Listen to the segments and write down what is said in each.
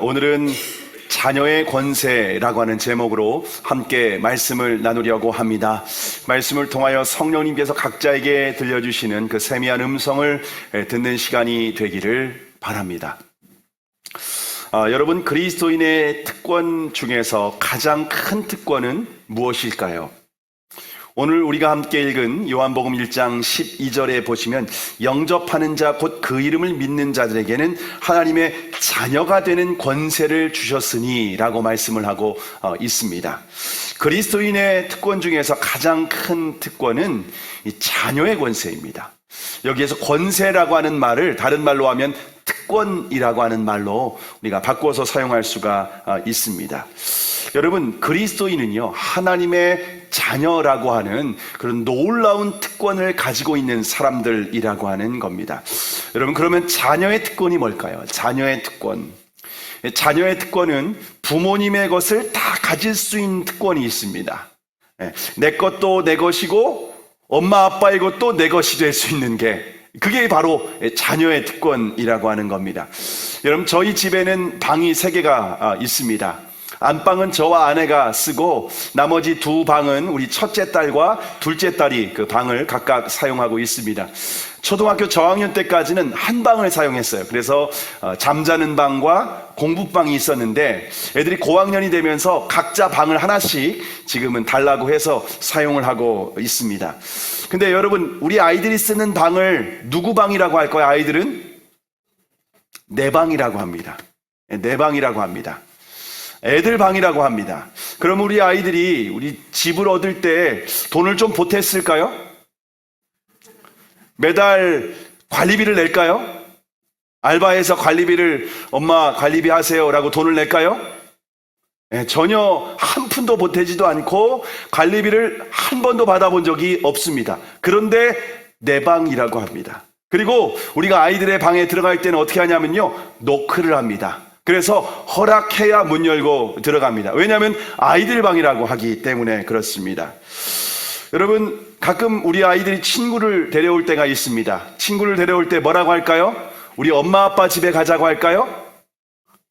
오늘은 자녀의 권세라고 하는 제목으로 함께 말씀을 나누려고 합니다. 말씀을 통하여 성령님께서 각자에게 들려주시는 그 세미한 음성을 듣는 시간이 되기를 바랍니다. 여러분, 그리스도인의 특권 중에서 가장 큰 특권은 무엇일까요? 오늘 우리가 함께 읽은 요한복음 1장 12절에 보시면 영접하는 자 곧 그 이름을 믿는 자들에게는 하나님의 자녀가 되는 권세를 주셨으니 라고 말씀을 하고 있습니다. 그리스도인의 특권 중에서 가장 큰 특권은 이 자녀의 권세입니다. 여기에서 권세라고 하는 말을 다른 말로 하면 특권이라고 하는 말로 우리가 바꿔서 사용할 수가 있습니다. 여러분, 그리스도인은요, 하나님의 자녀라고 하는 그런 놀라운 특권을 가지고 있는 사람들이라고 하는 겁니다. 여러분, 그러면 자녀의 특권이 뭘까요? 자녀의 특권. 자녀의 특권은 부모님의 것을 다 가질 수 있는 특권이 있습니다. 내 것도 내 것이고 엄마 아빠의 것도 내 것이 될 수 있는 게, 그게 바로 자녀의 특권이라고 하는 겁니다. 여러분, 저희 집에는 방이 3개가 있습니다. 안방은 저와 아내가 쓰고 나머지 2방은 우리 첫째 딸과 둘째 딸이 그 방을 각각 사용하고 있습니다. 초등학교 저학년 때까지는 한 방을 사용했어요. 그래서 잠자는 방과 공부방이 있었는데 애들이 고학년이 되면서 각자 방을 하나씩 지금은 달라고 해서 사용을 하고 있습니다. 근데 여러분, 우리 아이들이 쓰는 방을 누구 방이라고 할까요? 아이들은 내 방이라고 합니다. 내 방이라고 합니다. 애들 방이라고 합니다. 그럼 우리 아이들이 우리 집을 얻을 때 돈을 좀 보탰을까요? 매달 관리비를 낼까요? 알바해서 관리비를 엄마 관리비 하세요 라고 돈을 낼까요? 전혀 한 푼도 보태지도 않고 관리비를 한 번도 받아본 적이 없습니다. 그런데 내 방이라고 합니다. 그리고 우리가 아이들의 방에 들어갈 때는 어떻게 하냐면요, 노크를 합니다. 그래서 허락해야 문 열고 들어갑니다. 왜냐하면 아이들 방이라고 하기 때문에 그렇습니다. 여러분, 가끔 우리 아이들이 친구를 데려올 때가 있습니다. 친구를 데려올 때 뭐라고 할까요? 우리 엄마 아빠 집에 가자고 할까요?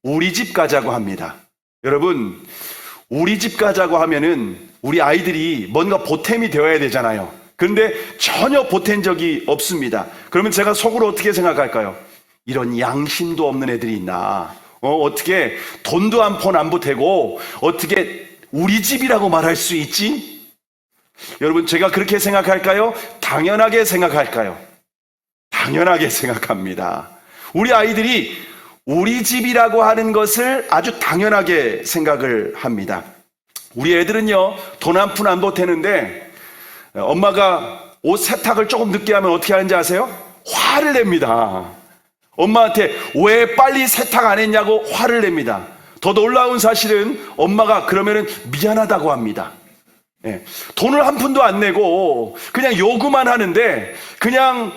우리 집 가자고 합니다. 여러분, 우리 집 가자고 하면은 우리 아이들이 뭔가 보탬이 되어야 되잖아요. 그런데 전혀 보탠 적이 없습니다. 그러면 제가 속으로 어떻게 생각할까요? 이런 양심도 없는 애들이 있나? 어떻게 돈도 한 푼 안 보태고 어떻게 우리 집이라고 말할 수 있지? 여러분, 제가 그렇게 생각할까요? 당연하게 생각할까요? 당연하게 생각합니다. 우리 아이들이 우리 집이라고 하는 것을 아주 당연하게 생각을 합니다. 우리 애들은요, 돈 한 푼 안 보태는데 엄마가 옷 세탁을 조금 늦게 하면 어떻게 하는지 아세요? 화를 냅니다. 엄마한테 왜 빨리 세탁 안 했냐고 화를 냅니다. 더 놀라운 사실은 엄마가 그러면은 미안하다고 합니다. 돈을 한 푼도 안 내고 그냥 요구만 하는데 그냥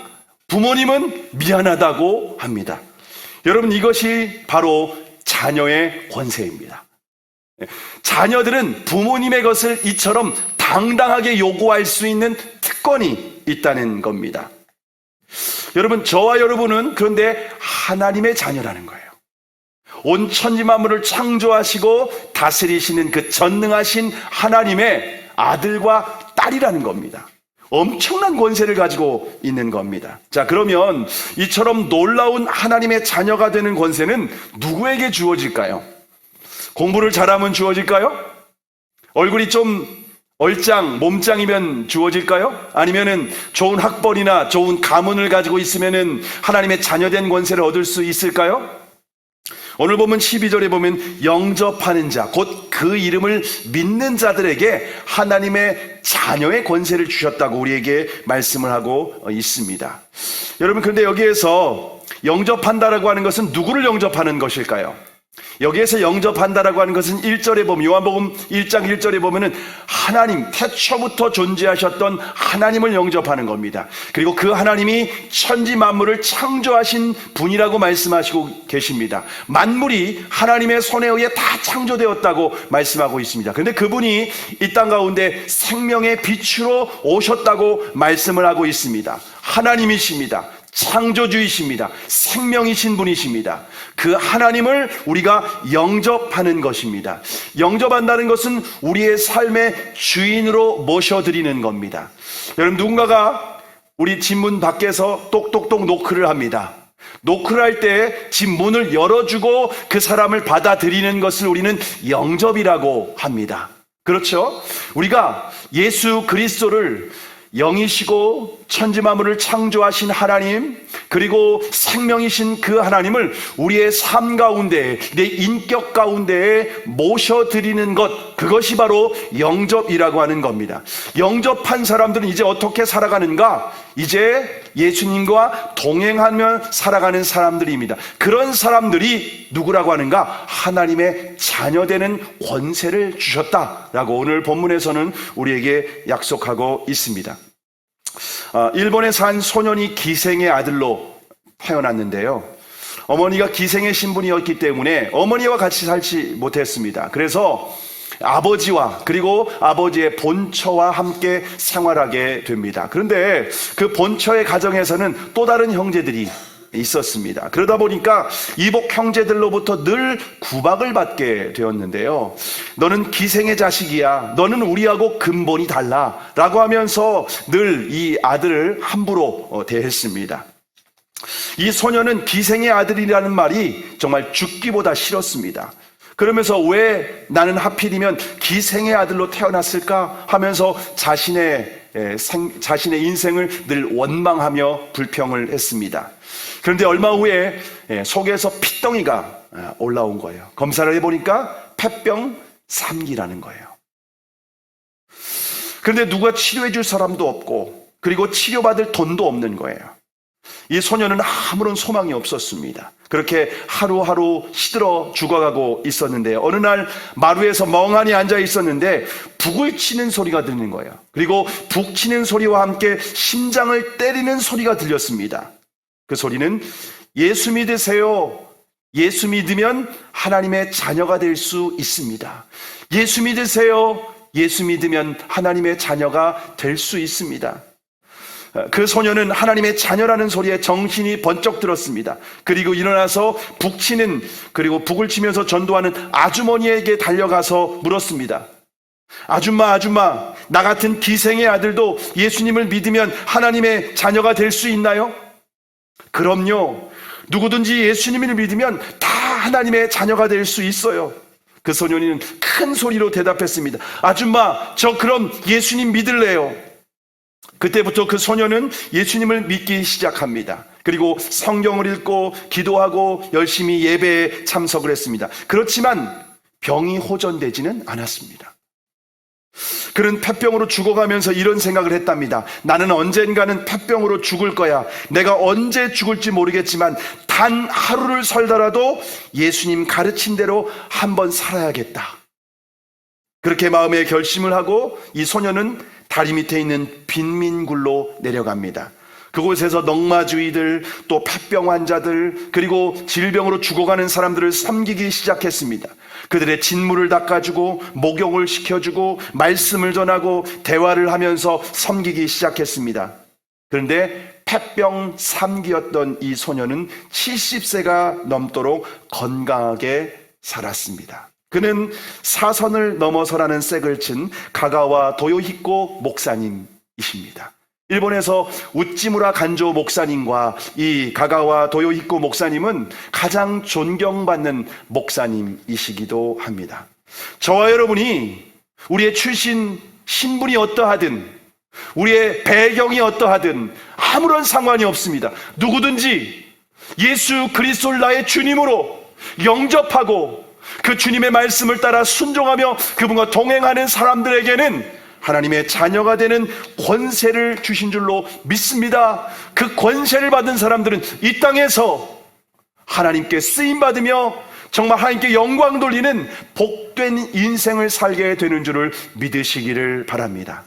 부모님은 미안하다고 합니다. 여러분, 이것이 바로 자녀의 권세입니다. 자녀들은 부모님의 것을 이처럼 당당하게 요구할 수 있는 특권이 있다는 겁니다. 여러분, 저와 여러분은 그런데 하나님의 자녀라는 거예요. 온 천지 만물을 창조하시고 다스리시는 그 전능하신 하나님의 아들과 딸이라는 겁니다. 엄청난 권세를 가지고 있는 겁니다. 자, 그러면 이처럼 놀라운 하나님의 자녀가 되는 권세는 누구에게 주어질까요? 공부를 잘하면 주어질까요? 얼굴이 좀 얼짱, 몸짱이면 주어질까요? 아니면은 좋은 학벌이나 좋은 가문을 가지고 있으면은 하나님의 자녀된 권세를 얻을 수 있을까요? 오늘 보면 12절에 보면 영접하는 자, 곧 그 이름을 믿는 자들에게 하나님의 자녀의 권세를 주셨다고 우리에게 말씀을 하고 있습니다. 여러분, 그런데 여기에서 영접한다라고 하는 것은 누구를 영접하는 것일까요? 여기에서 영접한다라고 하는 것은 1절에 보면, 요한복음 1장 1절에 보면은 하나님, 태초부터 존재하셨던 하나님을 영접하는 겁니다. 그리고 그 하나님이 천지 만물을 창조하신 분이라고 말씀하시고 계십니다. 만물이 하나님의 손에 의해 다 창조되었다고 말씀하고 있습니다. 그런데 그분이 이 땅 가운데 생명의 빛으로 오셨다고 말씀을 하고 있습니다. 하나님이십니다. 창조주이십니다. 생명이신 분이십니다. 그 하나님을 우리가 영접하는 것입니다. 영접한다는 것은 우리의 삶의 주인으로 모셔드리는 겁니다. 여러분, 누군가가 우리 집 문 밖에서 똑똑똑 노크를 합니다. 노크를 할 때 집 문을 열어주고 그 사람을 받아들이는 것을 우리는 영접이라고 합니다. 그렇죠? 우리가 예수 그리스도를 영이시고 천지만물을 창조하신 하나님, 그리고 생명이신 그 하나님을 우리의 삶 가운데, 내 인격 가운데에 모셔드리는 것, 그것이 바로 영접이라고 하는 겁니다. 영접한 사람들은 이제 어떻게 살아가는가? 이제 예수님과 동행하며 살아가는 사람들입니다. 그런 사람들이 누구라고 하는가? 하나님의 자녀되는 권세를 주셨다라고 오늘 본문에서는 우리에게 약속하고 있습니다. 일본에 산 소년이 기생의 아들로 태어났는데요, 어머니가 기생의 신분이었기 때문에 어머니와 같이 살지 못했습니다. 그래서 아버지와 그리고 아버지의 본처와 함께 생활하게 됩니다. 그런데 그 본처의 가정에서는 또 다른 형제들이 있었습니다. 그러다 보니까 이복 형제들로부터 늘 구박을 받게 되었는데요, 너는 기생의 자식이야, 너는 우리하고 근본이 달라 라고 하면서 늘 이 아들을 함부로 대했습니다. 이 소녀는 기생의 아들이라는 말이 정말 죽기보다 싫었습니다. 그러면서 왜 나는 하필이면 기생의 아들로 태어났을까 하면서 자신의 인생을 늘 원망하며 불평을 했습니다. 그런데 얼마 후에 속에서 핏덩이가 올라온 거예요. 검사를 해보니까 폐병 3기라는 거예요. 그런데 누가 치료해 줄 사람도 없고, 그리고 치료받을 돈도 없는 거예요. 이 소녀는 아무런 소망이 없었습니다. 그렇게 하루하루 시들어 죽어가고 있었는데요, 어느 날 마루에서 멍하니 앉아 있었는데 북을 치는 소리가 들리는 거예요. 그리고 북 치는 소리와 함께 심장을 때리는 소리가 들렸습니다. 그 소리는 예수 믿으세요. 예수 믿으면 하나님의 자녀가 될 수 있습니다. 예수 믿으세요. 예수 믿으면 하나님의 자녀가 될 수 있습니다. 그 소녀는 하나님의 자녀라는 소리에 정신이 번쩍 들었습니다. 그리고 일어나서 그리고 북을 치면서 전도하는 아주머니에게 달려가서 물었습니다. 아줌마, 나 같은 기생의 아들도 예수님을 믿으면 하나님의 자녀가 될 수 있나요? 그럼요. 누구든지 예수님을 믿으면 다 하나님의 자녀가 될 수 있어요. 그 소년이는 큰 소리로 대답했습니다. 아줌마, 저 그럼 예수님 믿을래요. 그때부터 그 소녀는 예수님을 믿기 시작합니다. 그리고 성경을 읽고 기도하고 열심히 예배에 참석을 했습니다. 그렇지만 병이 호전되지는 않았습니다. 그는 폐병으로 죽어가면서 이런 생각을 했답니다. 나는 언젠가는 폐병으로 죽을 거야. 내가 언제 죽을지 모르겠지만 단 하루를 살더라도 예수님 가르친 대로 한번 살아야겠다. 그렇게 마음에 결심을 하고 이 소녀는 다리 밑에 있는 빈민굴로 내려갑니다. 그곳에서 넝마주의들, 또 폐병 환자들, 그리고 질병으로 죽어가는 사람들을 섬기기 시작했습니다. 그들의 진물을 닦아주고 목욕을 시켜주고 말씀을 전하고 대화를 하면서 섬기기 시작했습니다. 그런데 폐병 3기였던 이 소녀는 70세가 넘도록 건강하게 살았습니다. 그는 사선을 넘어서라는 색을 친 가가와 도요히코 목사님이십니다. 일본에서 우찌무라 간조 목사님과 이 가가와 도요히코 목사님은 가장 존경받는 목사님이시기도 합니다. 저와 여러분이 우리의 출신 신분이 어떠하든, 우리의 배경이 어떠하든 아무런 상관이 없습니다. 누구든지 예수 그리스도를 나의 주님으로 영접하고 그 주님의 말씀을 따라 순종하며 그분과 동행하는 사람들에게는 하나님의 자녀가 되는 권세를 주신 줄로 믿습니다. 그 권세를 받은 사람들은 이 땅에서 하나님께 쓰임받으며 정말 하나님께 영광 돌리는 복된 인생을 살게 되는 줄을 믿으시기를 바랍니다.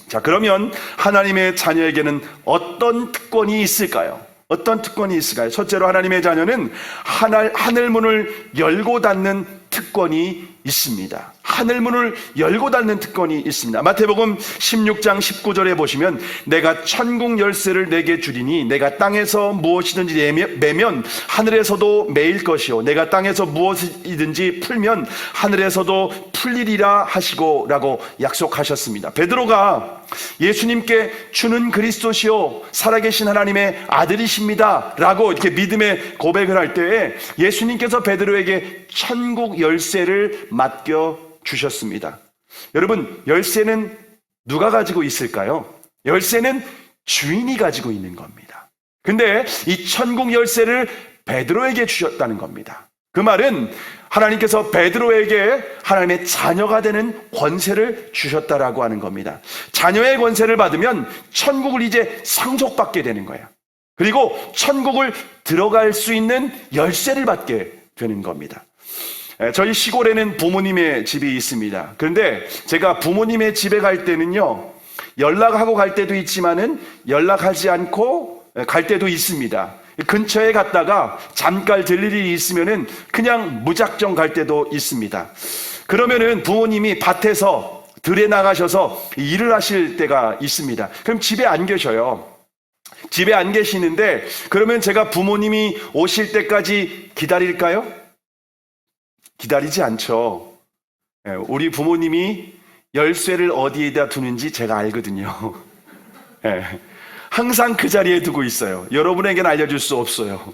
자, 그러면 하나님의 자녀에게는 어떤 특권이 있을까요? 어떤 특권이 있을까요? 첫째로 하나님의 자녀는 하늘 문을 열고 닫는 특권이 있습니다. 하늘문을 열고 닫는 특권이 있습니다. 마태복음 16장 19절에 보시면 내가 천국 열쇠를 내게 주리니 내가 땅에서 무엇이든지 매면 하늘에서도 매일 것이요 내가 땅에서 무엇이든지 풀면 하늘에서도 풀리리라 하시고 라고 약속하셨습니다. 베드로가 예수님께 주는 그리스도시요 살아계신 하나님의 아들이십니다 라고 이렇게 믿음의 고백을 할 때에 예수님께서 베드로에게 천국 열쇠를 맡겨 주셨습니다. 여러분, 열쇠는 누가 가지고 있을까요? 열쇠는 주인이 가지고 있는 겁니다. 근데 이 천국 열쇠를 베드로에게 주셨다는 겁니다. 그 말은 하나님께서 베드로에게 하나님의 자녀가 되는 권세를 주셨다라고 하는 겁니다. 자녀의 권세를 받으면 천국을 이제 상속받게 되는 거예요. 그리고 천국을 들어갈 수 있는 열쇠를 받게 되는 겁니다. 저희 시골에는 부모님의 집이 있습니다. 그런데 제가 부모님의 집에 갈 때는요, 연락하고 갈 때도 있지만은 연락하지 않고 갈 때도 있습니다. 근처에 갔다가 잠깐 들릴 일이 있으면은 그냥 무작정 갈 때도 있습니다. 그러면은 부모님이 밭에서 들에 나가셔서 일을 하실 때가 있습니다. 그럼 집에 안 계셔요. 집에 안 계시는데 그러면 제가 부모님이 오실 때까지 기다릴까요? 기다리지 않죠. 우리 부모님이 열쇠를 어디에다 두는지 제가 알거든요. 항상 그 자리에 두고 있어요. 여러분에게는 알려줄 수 없어요.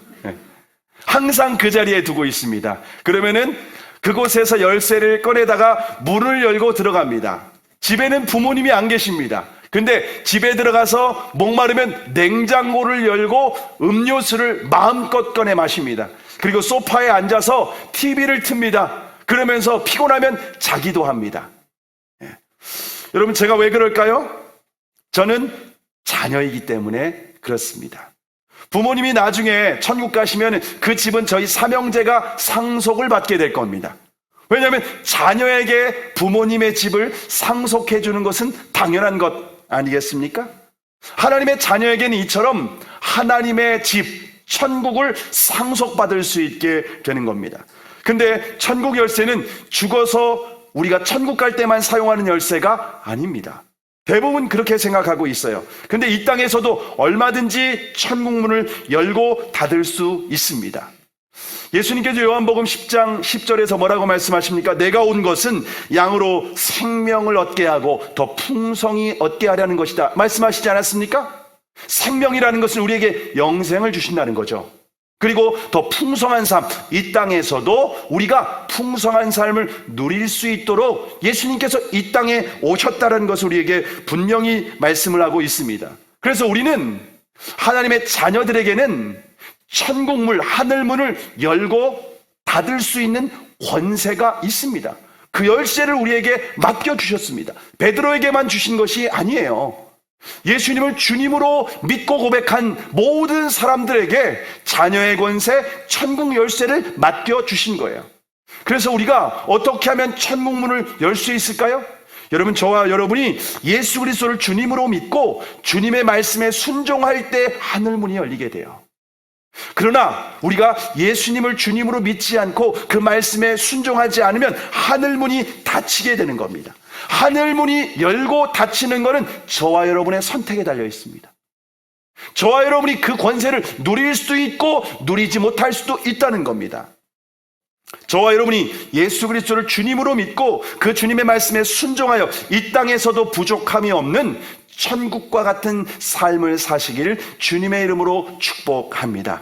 항상 그 자리에 두고 있습니다. 그러면은 그곳에서 열쇠를 꺼내다가 문을 열고 들어갑니다. 집에는 부모님이 안 계십니다. 근데 집에 들어가서 목마르면 냉장고를 열고 음료수를 마음껏 꺼내 마십니다. 그리고 소파에 앉아서 TV를 틉니다. 그러면서 피곤하면 자기도 합니다. 여러분, 제가 왜 그럴까요? 저는 자녀이기 때문에 그렇습니다. 부모님이 나중에 천국 가시면 그 집은 저희 삼형제가 상속을 받게 될 겁니다. 왜냐하면 자녀에게 부모님의 집을 상속해 주는 것은 당연한 것 아니겠습니까? 하나님의 자녀에게는 이처럼 하나님의 집, 천국을 상속받을 수 있게 되는 겁니다. 근데 천국 열쇠는 죽어서 우리가 천국 갈 때만 사용하는 열쇠가 아닙니다. 대부분 그렇게 생각하고 있어요. 근데 이 땅에서도 얼마든지 천국 문을 열고 닫을 수 있습니다. 예수님께서 요한복음 10장 10절에서 뭐라고 말씀하십니까? 내가 온 것은 양으로 생명을 얻게 하고 더 풍성히 얻게 하려는 것이다 말씀하시지 않았습니까? 생명이라는 것은 우리에게 영생을 주신다는 거죠. 그리고 더 풍성한 삶, 이 땅에서도 우리가 풍성한 삶을 누릴 수 있도록 예수님께서 이 땅에 오셨다는 것을 우리에게 분명히 말씀을 하고 있습니다. 그래서 우리는 하나님의 자녀들에게는 천국문, 하늘문을 열고 닫을 수 있는 권세가 있습니다. 그 열쇠를 우리에게 맡겨주셨습니다. 베드로에게만 주신 것이 아니에요. 예수님을 주님으로 믿고 고백한 모든 사람들에게 자녀의 권세, 천국 열쇠를 맡겨주신 거예요. 그래서 우리가 어떻게 하면 천국 문을 열 수 있을까요? 여러분, 저와 여러분이 예수 그리스도를 주님으로 믿고 주님의 말씀에 순종할 때 하늘문이 열리게 돼요. 그러나 우리가 예수님을 주님으로 믿지 않고 그 말씀에 순종하지 않으면 하늘문이 닫히게 되는 겁니다. 하늘문이 열고 닫히는 것은 저와 여러분의 선택에 달려 있습니다. 저와 여러분이 그 권세를 누릴 수도 있고 누리지 못할 수도 있다는 겁니다. 저와 여러분이 예수 그리스도를 주님으로 믿고 그 주님의 말씀에 순종하여 이 땅에서도 부족함이 없는 천국과 같은 삶을 사시기를 주님의 이름으로 축복합니다.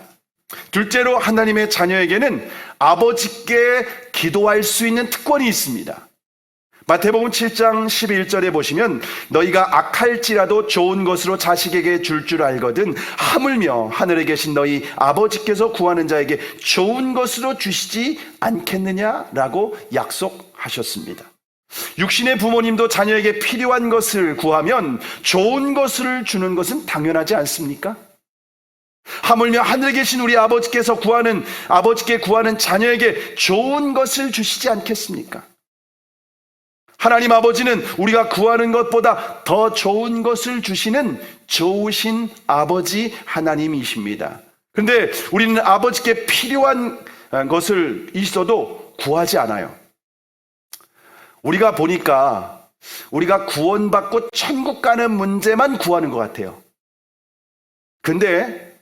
둘째로, 하나님의 자녀에게는 아버지께 기도할 수 있는 특권이 있습니다. 마태복음 7장 11절에 보시면 너희가 악할지라도 좋은 것으로 자식에게 줄 줄 알거든 하물며 하늘에 계신 너희 아버지께서 구하는 자에게 좋은 것으로 주시지 않겠느냐라고 약속하셨습니다. 육신의 부모님도 자녀에게 필요한 것을 구하면 좋은 것을 주는 것은 당연하지 않습니까? 하물며 하늘에 계신 우리 아버지께 구하는 자녀에게 좋은 것을 주시지 않겠습니까? 하나님 아버지는 우리가 구하는 것보다 더 좋은 것을 주시는 좋으신 아버지 하나님이십니다. 그런데 우리는 아버지께 필요한 것을 있어도 구하지 않아요. 우리가 보니까 우리가 구원받고 천국 가는 문제만 구하는 것 같아요. 근데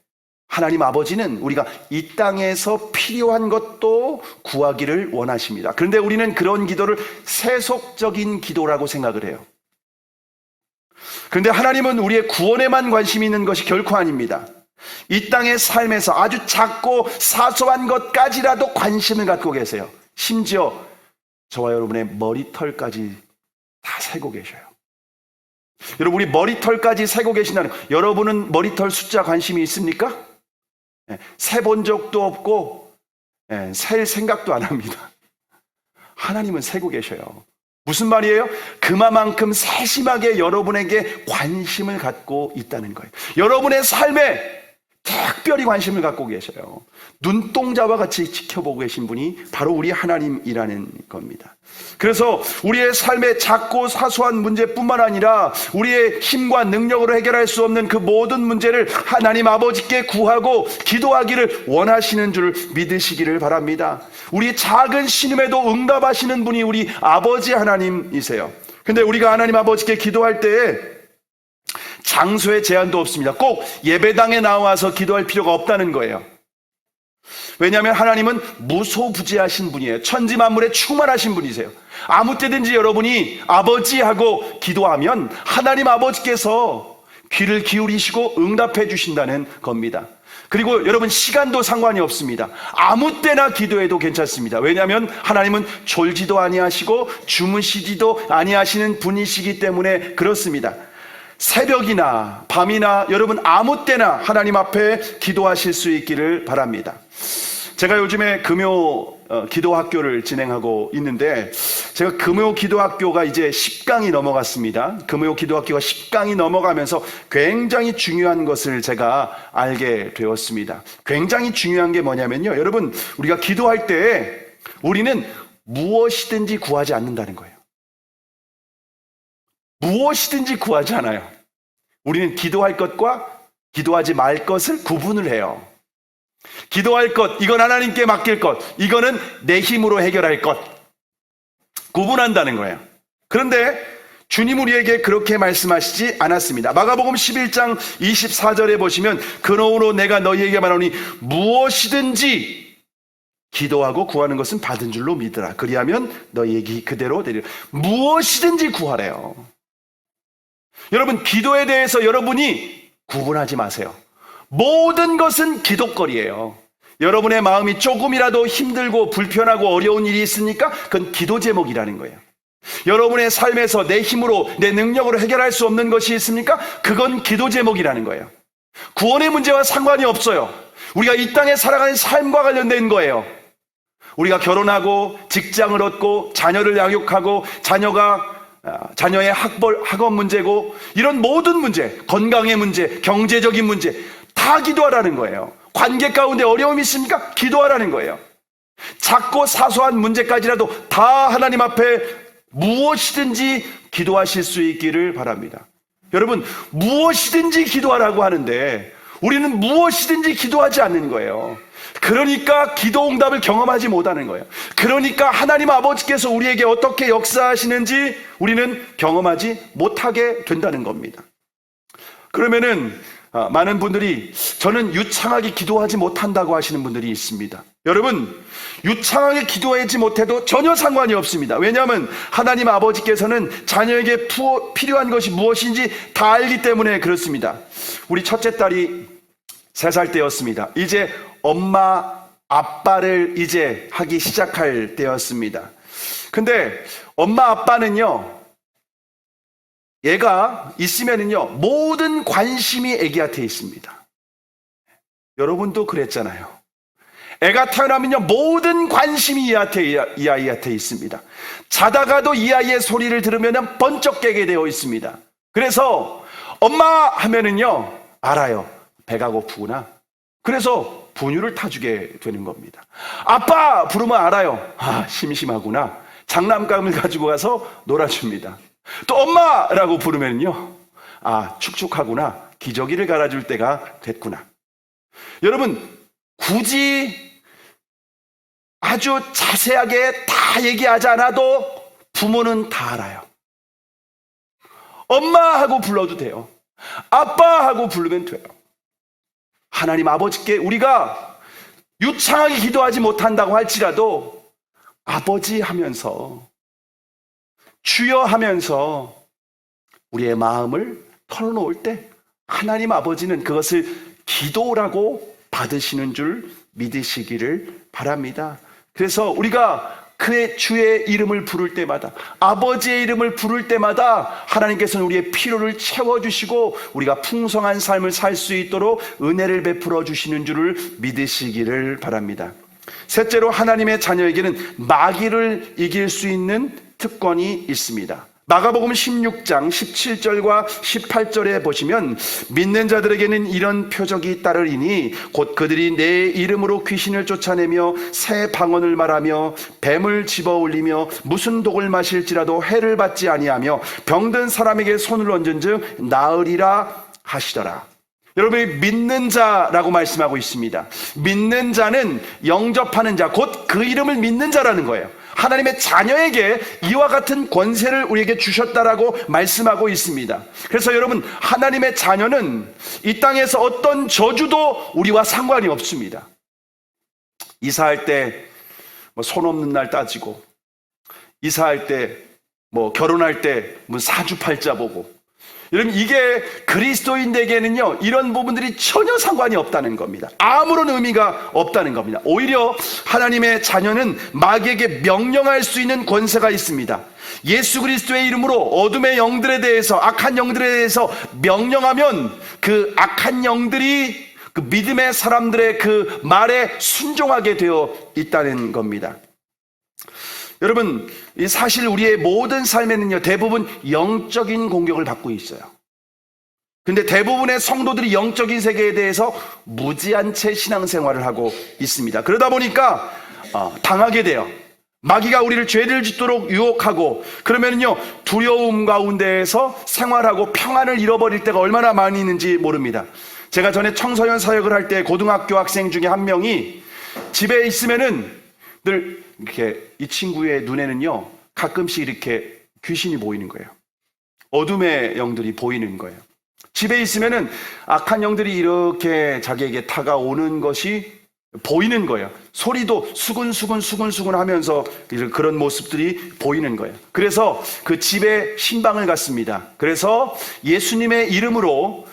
하나님 아버지는 우리가 이 땅에서 필요한 것도 구하기를 원하십니다. 그런데 우리는 그런 기도를 세속적인 기도라고 생각을 해요. 그런데 하나님은 우리의 구원에만 관심이 있는 것이 결코 아닙니다. 이 땅의 삶에서 아주 작고 사소한 것까지라도 관심을 갖고 계세요. 심지어 저와 여러분의 머리털까지 다 세고 계셔요. 여러분, 우리 머리털까지 세고 계신다는, 여러분은 머리털 숫자 관심이 있습니까? 세본 적도 없고 셀 생각도 안 합니다. 하나님은 세고 계셔요. 무슨 말이에요? 그만큼 세심하게 여러분에게 관심을 갖고 있다는 거예요. 여러분의 삶에 특별히 관심을 갖고 계셔요. 눈동자와 같이 지켜보고 계신 분이 바로 우리 하나님이라는 겁니다. 그래서 우리의 삶의 작고 사소한 문제뿐만 아니라 우리의 힘과 능력으로 해결할 수 없는 그 모든 문제를 하나님 아버지께 구하고 기도하기를 원하시는 줄 믿으시기를 바랍니다. 우리 작은 신음에도 응답하시는 분이 우리 아버지 하나님이세요. 근데 우리가 하나님 아버지께 기도할 때에 장소에 제한도 없습니다. 꼭 예배당에 나와서 기도할 필요가 없다는 거예요. 왜냐하면 하나님은 무소부지하신 분이에요. 천지 만물에 충만하신 분이세요. 아무 때든지 여러분이 아버지하고 기도하면 하나님 아버지께서 귀를 기울이시고 응답해 주신다는 겁니다. 그리고 여러분, 시간도 상관이 없습니다. 아무 때나 기도해도 괜찮습니다. 왜냐하면 하나님은 졸지도 아니하시고 주무시지도 아니하시는 분이시기 때문에 그렇습니다. 새벽이나 밤이나 여러분 아무 때나 하나님 앞에 기도하실 수 있기를 바랍니다. 제가 요즘에 금요 기도학교를 진행하고 있는데, 제가 금요 기도학교가 이제 10강이 넘어갔습니다. 금요 기도학교가 10강이 넘어가면서 굉장히 중요한 것을 제가 알게 되었습니다. 굉장히 중요한 게 뭐냐면요, 여러분, 우리가 기도할 때 우리는 무엇이든지 구하지 않는다는 거예요. 무엇이든지 구하지 않아요. 우리는 기도할 것과 기도하지 말 것을 구분을 해요. 기도할 것, 이건 하나님께 맡길 것, 이거는 내 힘으로 해결할 것, 구분한다는 거예요. 그런데 주님 우리에게 그렇게 말씀하시지 않았습니다. 마가복음 11장 24절에 보시면, 그러므로 내가 너희에게 말하노니 무엇이든지 기도하고 구하는 것은 받은 줄로 믿으라. 그리하면 너희에게 그대로 되리라. 무엇이든지 구하래요. 여러분, 기도에 대해서 여러분이 구분하지 마세요. 모든 것은 기도거리예요. 여러분의 마음이 조금이라도 힘들고 불편하고 어려운 일이 있으니까 그건 기도 제목이라는 거예요. 여러분의 삶에서 내 힘으로, 내 능력으로 해결할 수 없는 것이 있습니까? 그건 기도 제목이라는 거예요. 구원의 문제와 상관이 없어요. 우리가 이 땅에 살아가는 삶과 관련된 거예요. 우리가 결혼하고 직장을 얻고 자녀를 양육하고 자녀의 학원 문제고, 이런 모든 문제, 건강의 문제, 경제적인 문제 다 기도하라는 거예요. 관계 가운데 어려움이 있습니까? 기도하라는 거예요. 작고 사소한 문제까지라도 다 하나님 앞에 무엇이든지 기도하실 수 있기를 바랍니다. 여러분, 무엇이든지 기도하라고 하는데 우리는 무엇이든지 기도하지 않는 거예요. 그러니까 기도 응답을 경험하지 못하는 거예요. 그러니까 하나님 아버지께서 우리에게 어떻게 역사하시는지 우리는 경험하지 못하게 된다는 겁니다. 그러면은 많은 분들이 저는 유창하게 기도하지 못한다고 하시는 분들이 있습니다. 여러분, 유창하게 기도하지 못해도 전혀 상관이 없습니다. 왜냐하면 하나님 아버지께서는 자녀에게 필요한 것이 무엇인지 다 알기 때문에 그렇습니다. 우리 첫째 딸이 3살 때였습니다. 이제 엄마 아빠를 이제 하기 시작할 때였습니다. 근데 엄마 아빠는요, 얘가 있으면은요 모든 관심이 애기한테 있습니다. 여러분도 그랬잖아요. 애가 태어나면요 모든 관심이 이 아이한테 있습니다. 자다가도 이 아이의 소리를 들으면 번쩍 깨게 되어 있습니다. 그래서 엄마 하면은요 알아요. 배가 고프구나. 그래서 분유를 타주게 되는 겁니다. 아빠 부르면 알아요. 심심하구나. 장난감을 가지고 가서 놀아줍니다. 또 엄마라고 부르면요, 축축하구나. 기저귀를 갈아줄 때가 됐구나. 여러분, 굳이 아주 자세하게 다 얘기하지 않아도 부모는 다 알아요. 엄마 하고 불러도 돼요. 아빠 하고 부르면 돼요. 하나님 아버지께 우리가 유창하게 기도하지 못한다고 할지라도 아버지 하면서, 주여 하면서 우리의 마음을 털어놓을 때 하나님 아버지는 그것을 기도라고 받으시는 줄 믿으시기를 바랍니다. 그래서 우리가 그의 주의 이름을 부를 때마다, 아버지의 이름을 부를 때마다 하나님께서는 우리의 필요를 채워주시고 우리가 풍성한 삶을 살 수 있도록 은혜를 베풀어 주시는 줄을 믿으시기를 바랍니다. 셋째로, 하나님의 자녀에게는 마귀를 이길 수 있는 특권이 있습니다. 마가복음 16장 17절과 18절에 보시면 믿는 자들에게는 이런 표적이 따르리니 곧 그들이 내 이름으로 귀신을 쫓아내며 새 방언을 말하며 뱀을 집어올리며 무슨 독을 마실지라도 해를 받지 아니하며 병든 사람에게 손을 얹은즉 나으리라 하시더라. 여러분이 믿는 자라고 말씀하고 있습니다. 믿는 자는 영접하는 자, 곧 그 이름을 믿는 자라는 거예요. 하나님의 자녀에게 이와 같은 권세를 우리에게 주셨다라고 말씀하고 있습니다. 그래서 여러분, 하나님의 자녀는 이 땅에서 어떤 저주도 우리와 상관이 없습니다. 이사할 때 손 없는 날 따지고, 이사할 때 결혼할 때 사주팔자 보고, 여러분, 이게 그리스도인에게는요, 이런 부분들이 전혀 상관이 없다는 겁니다. 아무런 의미가 없다는 겁니다. 오히려 하나님의 자녀는 마귀에게 명령할 수 있는 권세가 있습니다. 예수 그리스도의 이름으로 어둠의 영들에 대해서, 악한 영들에 대해서 명령하면 그 악한 영들이 그 믿음의 사람들의 그 말에 순종하게 되어 있다는 겁니다. 여러분, 사실 우리의 모든 삶에는요, 대부분 영적인 공격을 받고 있어요. 근데 대부분의 성도들이 영적인 세계에 대해서 무지한 채 신앙생활을 하고 있습니다. 그러다 보니까 당하게 돼요. 마귀가 우리를 죄를 짓도록 유혹하고, 그러면요, 두려움 가운데에서 생활하고 평안을 잃어버릴 때가 얼마나 많이 있는지 모릅니다. 제가 전에 청소년 사역을 할 때 고등학교 학생 중에 한 명이 집에 있으면은 늘 이렇게, 이 친구의 눈에는요, 가끔씩 이렇게 귀신이 보이는 거예요. 어둠의 영들이 보이는 거예요. 집에 있으면은 악한 영들이 이렇게 자기에게 다가오는 것이 보이는 거예요. 소리도 수근수근 하면서 그런 모습들이 보이는 거예요. 그래서 그 집에 신방을 갔습니다. 그래서 예수님의 이름으로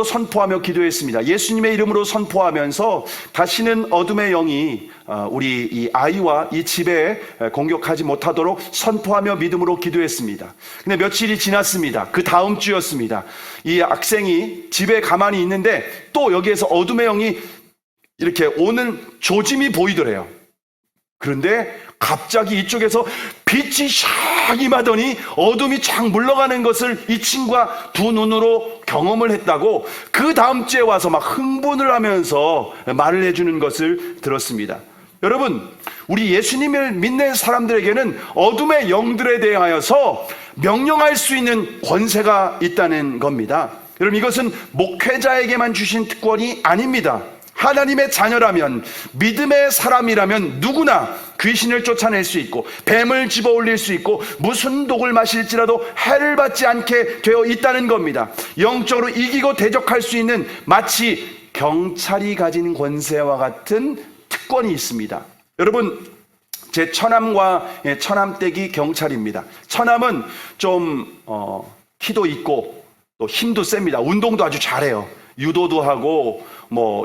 선포하며 기도했습니다. 예수님의 이름으로 선포하면서 다시는 어둠의 영이 우리 이 아이와 이 집에 공격하지 못하도록 선포하며 믿음으로 기도했습니다. 근데 며칠이 지났습니다. 그 다음 주였습니다. 이 학생이 집에 가만히 있는데 또 여기에서 어둠의 영이 이렇게 오는 조짐이 보이더래요. 그런데 갑자기 이쪽에서 빛이 샥 임하더니 어둠이 쫙 물러가는 것을 이 친구가 두 눈으로 경험을 했다고 그 다음 주에 와서 막 흥분을 하면서 말을 해주는 것을 들었습니다. 여러분, 우리 예수님을 믿는 사람들에게는 어둠의 영들에 대하여서 명령할 수 있는 권세가 있다는 겁니다. 여러분, 이것은 목회자에게만 주신 특권이 아닙니다. 하나님의 자녀라면, 믿음의 사람이라면 누구나 귀신을 쫓아낼 수 있고 뱀을 집어올릴 수 있고 무슨 독을 마실지라도 해를 받지 않게 되어 있다는 겁니다. 영적으로 이기고 대적할 수 있는 마치 경찰이 가진 권세와 같은 특권이 있습니다. 여러분, 제 처남과 처남댁이 경찰입니다. 처남은 좀 키도 있고 또 힘도 셉니다. 운동도 아주 잘해요. 유도도 하고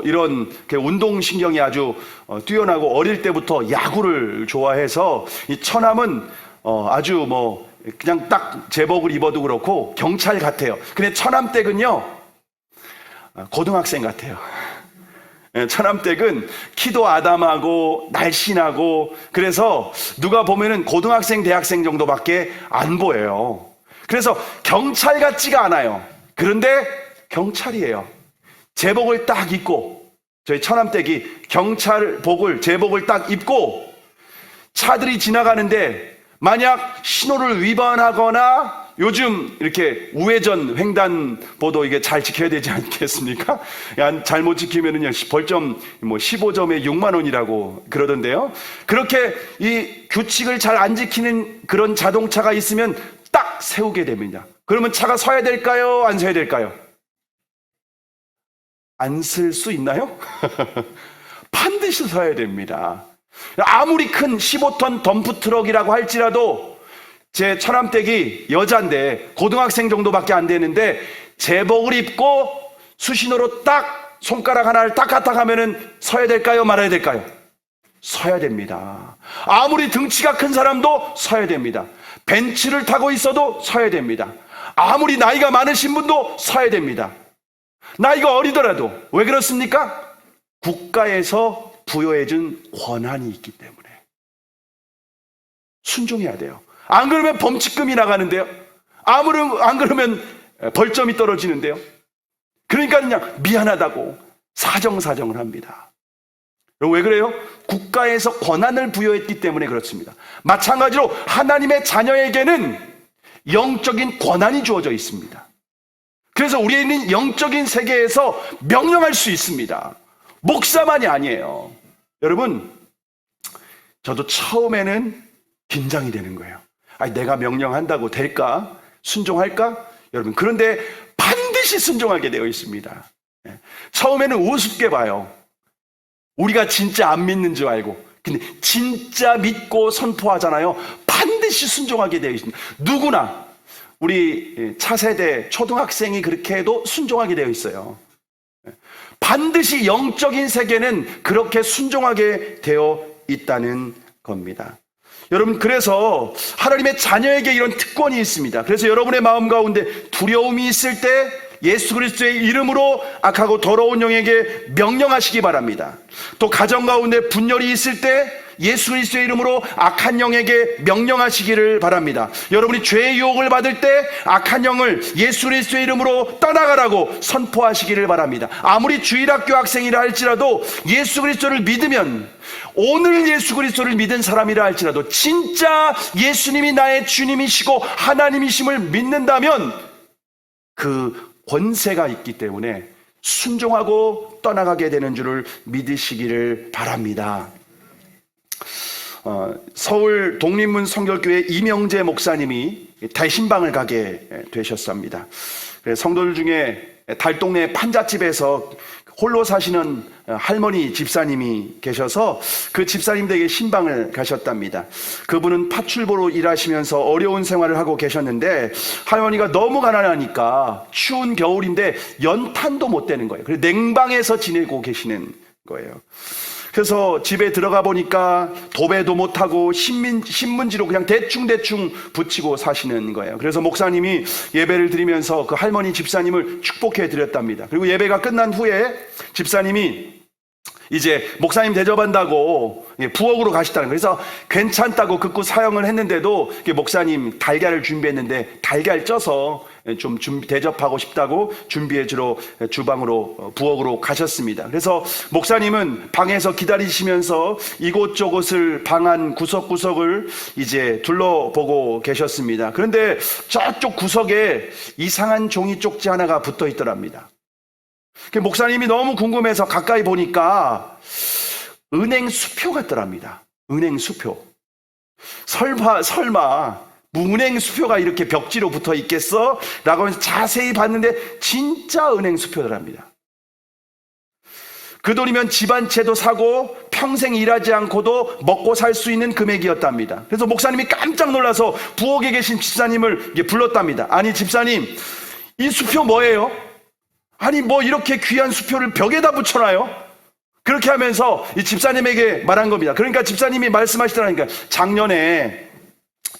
이런 운동신경이 아주 뛰어나고 어릴 때부터 야구를 좋아해서 이 처남은 아주 그냥 딱 제복을 입어도 그렇고 경찰 같아요. 근데 처남댁은요, 고등학생 같아요. 처남댁은 키도 아담하고 날씬하고, 그래서 누가 보면은 고등학생, 대학생 정도밖에 안 보여요. 그래서 경찰 같지가 않아요. 그런데 경찰이에요. 제복을 딱 입고, 저희 처남댁이 경찰복을, 제복을 딱 입고 차들이 지나가는데 만약 신호를 위반하거나 요즘 이렇게 우회전 횡단보도 이게 잘 지켜야 되지 않겠습니까? 잘못 지키면은요, 벌점 15점에 6만 원이라고 그러던데요. 그렇게 이 규칙을 잘 안 지키는 그런 자동차가 있으면 딱 세우게 됩니다. 그러면 차가 서야 될까요? 안 서야 될까요? 안 쓸 수 있나요? 반드시 서야 됩니다. 아무리 큰 15톤 덤프트럭이라고 할지라도 제 처남댁이 여잔데 고등학생 정도밖에 안 되는데 제복을 입고 수신호로 딱 손가락 하나를 딱딱 하면은 서야 될까요? 말아야 될까요? 서야 됩니다. 아무리 등치가 큰 사람도 서야 됩니다. 벤츠를 타고 있어도 서야 됩니다. 아무리 나이가 많으신 분도 서야 됩니다. 나이가 어리더라도. 왜 그렇습니까? 국가에서 부여해준 권한이 있기 때문에 순종해야 돼요. 안 그러면 범칙금이 나가는데요. 안 그러면 벌점이 떨어지는데요. 그러니까 그냥 미안하다고 사정사정을 합니다. 왜 그래요? 국가에서 권한을 부여했기 때문에 그렇습니다. 마찬가지로 하나님의 자녀에게는 영적인 권한이 주어져 있습니다. 그래서 우리는 영적인 세계에서 명령할 수 있습니다. 목사만이 아니에요. 여러분, 저도 처음에는 긴장이 되는 거예요. 아니, 내가 명령한다고 될까? 순종할까? 여러분, 그런데 반드시 순종하게 되어 있습니다. 처음에는 우습게 봐요. 우리가 진짜 안 믿는 줄 알고. 근데 진짜 믿고 선포하잖아요. 반드시 순종하게 되어 있습니다. 누구나 우리 차세대 초등학생이 그렇게 해도 순종하게 되어 있어요. 반드시 영적인 세계는 그렇게 순종하게 되어 있다는 겁니다. 여러분, 그래서 하나님의 자녀에게 이런 특권이 있습니다. 그래서 여러분의 마음 가운데 두려움이 있을 때 예수 그리스도의 이름으로 악하고 더러운 영에게 명령하시기 바랍니다. 또 가정 가운데 분열이 있을 때 예수 그리스도의 이름으로 악한 영에게 명령하시기를 바랍니다. 여러분이 죄의 유혹을 받을 때 악한 영을 예수 그리스도의 이름으로 떠나가라고 선포하시기를 바랍니다. 아무리 주일학교 학생이라 할지라도 예수 그리스도를 믿으면, 오늘 예수 그리스도를 믿은 사람이라 할지라도 진짜 예수님이 나의 주님이시고 하나님이심을 믿는다면 그 권세가 있기 때문에 순종하고 떠나가게 되는 줄을 믿으시기를 바랍니다. 서울 독립문 성결교회 이명재 목사님이 달신방을 가게 되셨습니다. 성도들 중에 달동네 판잣집에서 홀로 사시는 할머니 집사님이 계셔서 그 집사님 댁에 신방을 가셨답니다. 그분은 파출보로 일하시면서 어려운 생활을 하고 계셨는데 할머니가 너무 가난하니까 추운 겨울인데 연탄도 못 되는 거예요. 그래서 냉방에서 지내고 계시는 거예요. 그래서 집에 들어가 보니까 도배도 못하고 신문지로 그냥 대충 붙이고 사시는 거예요. 그래서 목사님이 예배를 드리면서 그 할머니 집사님을 축복해 드렸답니다. 그리고 예배가 끝난 후에 집사님이 이제 목사님 대접한다고 부엌으로 가시다는 거예요. 그래서 괜찮다고 극구 사용을 했는데도 목사님 달걀을 준비했는데 달걀 쪄서 좀 대접하고 싶다고 준비해 주러 주방으로 부엌으로 가셨습니다. 그래서 목사님은 방에서 기다리시면서 이곳저곳을 방 안 구석구석을 이제 둘러보고 계셨습니다. 그런데 저쪽 구석에 이상한 종이 쪽지 하나가 붙어 있더랍니다. 목사님이 너무 궁금해서 가까이 보니까 은행 수표 같더랍니다. 은행 수표. 설마 은행 수표가 이렇게 벽지로 붙어 있겠어? 라고 하면서 자세히 봤는데 진짜 은행 수표더랍니다. 그 돈이면 집 한 채도 사고 평생 일하지 않고도 먹고 살 수 있는 금액이었답니다. 그래서 목사님이 깜짝 놀라서 부엌에 계신 집사님을 불렀답니다. 아니 집사님, 이 수표 뭐예요? 아니 뭐 이렇게 귀한 수표를 벽에다 붙여놔요? 그렇게 하면서 이 집사님에게 말한 겁니다. 그러니까 집사님이 말씀하시더라니까, 작년에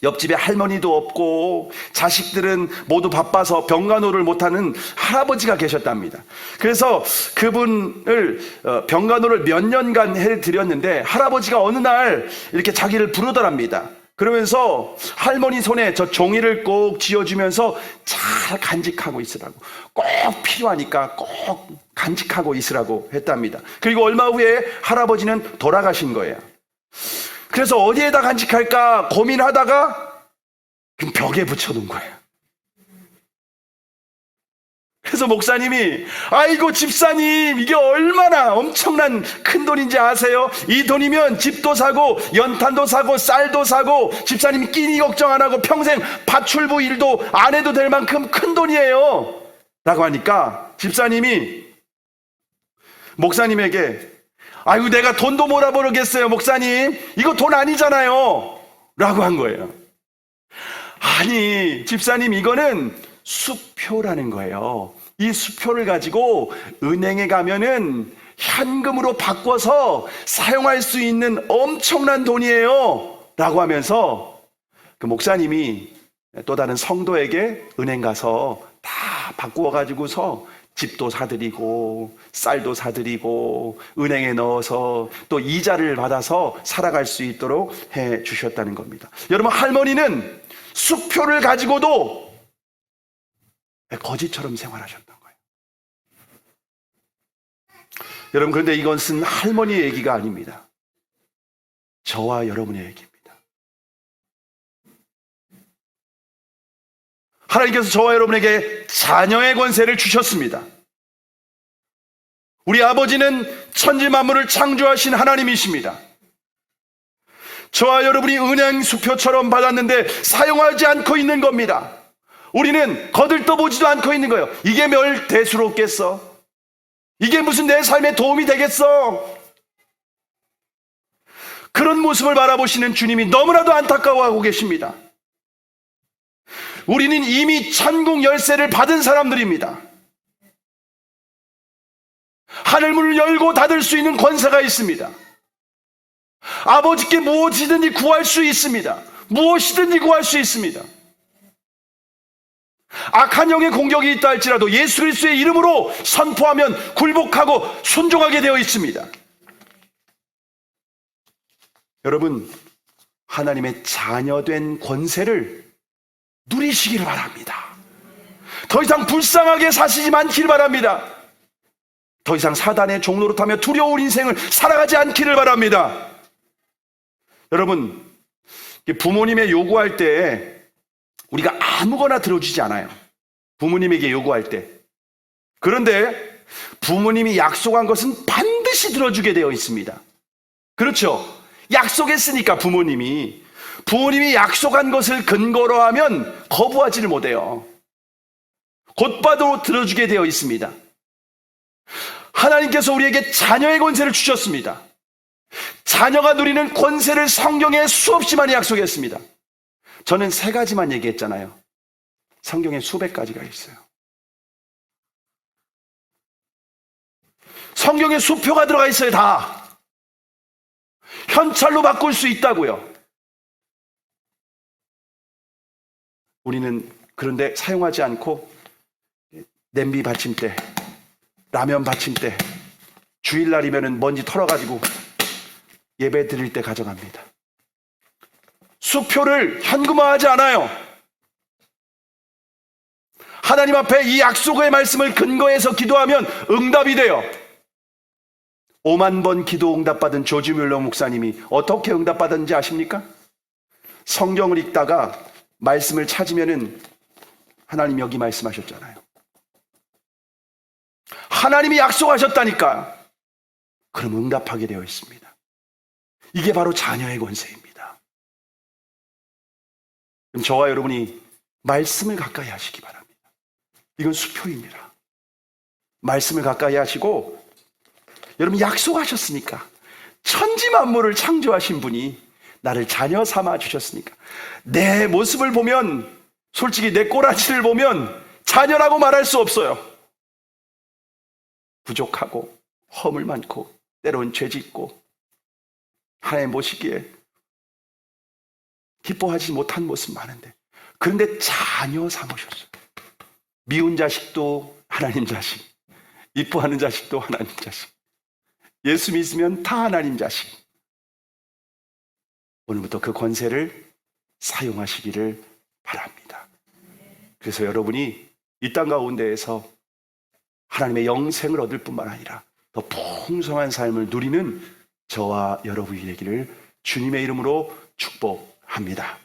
옆집에 할머니도 없고 자식들은 모두 바빠서 병간호를 못하는 할아버지가 계셨답니다. 그래서 그분을 병간호를 몇 년간 해드렸는데 할아버지가 어느 날 이렇게 자기를 부르더랍니다. 그러면서 할머니 손에 저 종이를 꼭 쥐어주면서 잘 간직하고 있으라고, 꼭 필요하니까 꼭 간직하고 있으라고 했답니다. 그리고 얼마 후에 할아버지는 돌아가신 거예요. 그래서 어디에다 간직할까 고민하다가 벽에 붙여놓은 거예요. 그래서 목사님이, 아이고 집사님, 이게 얼마나 엄청난 큰 돈인지 아세요? 이 돈이면 집도 사고 연탄도 사고 쌀도 사고 집사님 끼니 걱정 안 하고 평생 파출부 일도 안 해도 될 만큼 큰 돈이에요 라고 하니까 집사님이 목사님에게, 아이고 내가 돈도 몰아보겠어요 목사님, 이거 돈 아니잖아요 라고 한 거예요. 아니 집사님, 이거는 수표라는 거예요. 이 수표를 가지고 은행에 가면은 현금으로 바꿔서 사용할 수 있는 엄청난 돈이에요 라고 하면서 그 목사님이 또 다른 성도에게 은행 가서 다 바꾸어 가지고서 집도 사드리고 쌀도 사드리고 은행에 넣어서 또 이자를 받아서 살아갈 수 있도록 해 주셨다는 겁니다. 여러분, 할머니는 수표를 가지고도 거지처럼 생활하셨던 거예요. 여러분, 그런데 이것은 할머니의 얘기가 아닙니다. 저와 여러분의 얘기입니다. 하나님께서 저와 여러분에게 자녀의 권세를 주셨습니다. 우리 아버지는 천지 만물을 창조하신 하나님이십니다. 저와 여러분이 은행 수표처럼 받았는데 사용하지 않고 있는 겁니다. 우리는 거들떠보지도 않고 있는 거예요. 이게 뭘 대수롭겠어? 이게 무슨 내 삶에 도움이 되겠어? 그런 모습을 바라보시는 주님이 너무나도 안타까워하고 계십니다. 우리는 이미 천국 열쇠를 받은 사람들입니다. 하늘문을 열고 닫을 수 있는 권세가 있습니다. 아버지께 무엇이든지 구할 수 있습니다. 무엇이든지 구할 수 있습니다. 악한 영의 공격이 있다 할지라도 예수 그리스도의 이름으로 선포하면 굴복하고 순종하게 되어 있습니다. 여러분, 하나님의 자녀된 권세를 누리시기를 바랍니다. 더 이상 불쌍하게 사시지 않기를 바랍니다. 더 이상 사단의 종로로 타며 두려운 인생을 살아가지 않기를 바랍니다. 여러분, 부모님의 요구할 때 우리가 아무거나 들어주지 않아요. 부모님에게 요구할 때. 그런데 부모님이 약속한 것은 반드시 들어주게 되어 있습니다. 그렇죠? 약속했으니까 부모님이 약속한 것을 근거로 하면 거부하지를 못해요. 곧바로 들어주게 되어 있습니다. 하나님께서 우리에게 자녀의 권세를 주셨습니다. 자녀가 누리는 권세를 성경에 수없이 많이 약속했습니다. 저는 3가지만 얘기했잖아요. 성경에 수백 가지가 있어요. 성경에 수표가 들어가 있어요. 다 현찰로 바꿀 수 있다고요. 우리는 그런데 사용하지 않고 냄비 받침대, 라면 받침대, 주일날이면 먼지 털어가지고 예배 드릴 때 가져갑니다. 수표를 현금화하지 않아요. 하나님 앞에 이 약속의 말씀을 근거해서 기도하면 응답이 돼요. 5만 번 기도 응답받은 조지 뮬러 목사님이 어떻게 응답받았는지 아십니까? 성경을 읽다가 말씀을 찾으면은 하나님 여기 말씀하셨잖아요. 하나님이 약속하셨다니까. 그럼 응답하게 되어 있습니다. 이게 바로 자녀의 권세입니다. 그럼 저와 여러분이 말씀을 가까이 하시기 바랍니다. 이건 수표입니다. 말씀을 가까이 하시고, 여러분 약속하셨으니까, 천지 만물을 창조하신 분이 나를 자녀 삼아 주셨으니까, 내 모습을 보면, 솔직히 내 꼬라지를 보면 자녀라고 말할 수 없어요. 부족하고 허물 많고 때로는 죄짓고 하나님 보시기에 기뻐하지 못한 모습 많은데, 그런데 자녀 삼으셨어요. 미운 자식도 하나님 자식, 이뻐하는 자식도 하나님 자식, 예수 믿으면 다 하나님 자식. 오늘부터 그 권세를 사용하시기를 바랍니다. 그래서 여러분이 이 땅 가운데에서 하나님의 영생을 얻을 뿐만 아니라 더 풍성한 삶을 누리는 저와 여러분이 되기를 주님의 이름으로 축복합니다.